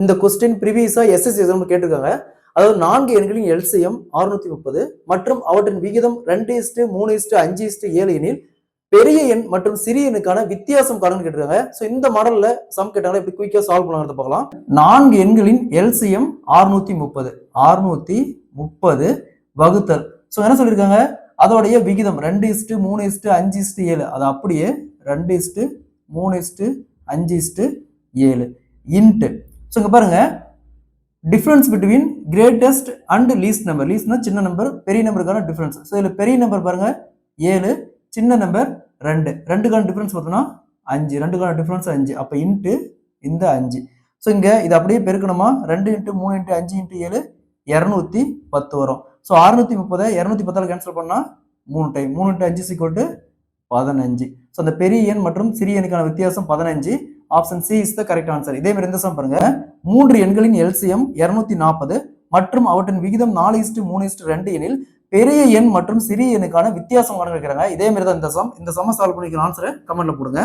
இந்த question ப்ரீவியஸா SSC exam கேட்டிருக்காங்க. அதாவது 4 எண்களின் எல்சிஎம் 630 மற்றும் அவற்றின் விகிதம் 2:3:5:7 எனில் பெரிய எண் மற்றும் சிறிய எண்ணுக்கான வித்தியாசம் காரணம் கேட்டிருக்காங்க. ஸோ இந்த மாடல்ல சம் கேட்டாங்க, எப்படி குயிக்கா சால்வ் பண்ணலாம்னு பார்க்கலாம். 4 எண்களின் எல்சிஎம் 630 630 வகுத்தல். ஸோ என்ன சொல்லியிருக்காங்க, அதோடைய விகிதம் 2:3:5:7, அது அப்படியே 2:3:5:7 இன்ட்டு. ஸோ இங்க பாருங்க, difference between greatest and least number. லீஸ்ட்னா சின்ன நம்பர், பெரிய நம்பருக்கான டிஃபரன்ஸ். ஸோ இதுல பெரிய நம்பர் பாருங்க 7, சின்ன நம்பர் 2. 2க்கான டிஃபரன்ஸ் பார்த்தோம்னா 5, 2க்கான டிஃபரன்ஸ் 5. அப்ப இன்ட்டு இந்த 5. ஸோ இங்க இது அப்படியே பெருக்கணுமா, 2 × 3 × 5 × 7 210 வரும். ஸோ 630 210 கேன்சல் பண்ணா 3 டைம், 3 × 5 = 15. ஸோ அந்த பெரிய எண் மற்றும் சிறிய எண்ணுக்கான வித்தியாசம் 15. Option C is the correct answer. இதே மாதிரி இந்த சம் பாருங்க, 3 எண்களின் எல்சிஎம் 240 மற்றும் அவற்றின் விகிதம் 4:3:2 எனில் பெரிய எண் மற்றும் சிறிய எண்ணுக்கான வித்தியாசம் கணக்கு வைக்கிறாங்க. இதே மாதிரி தான் இந்த சம். இந்த சம்ம சால்வ் பண்ணிக்கிற ஆன்சரை கமெண்ட்ல போடுங்க.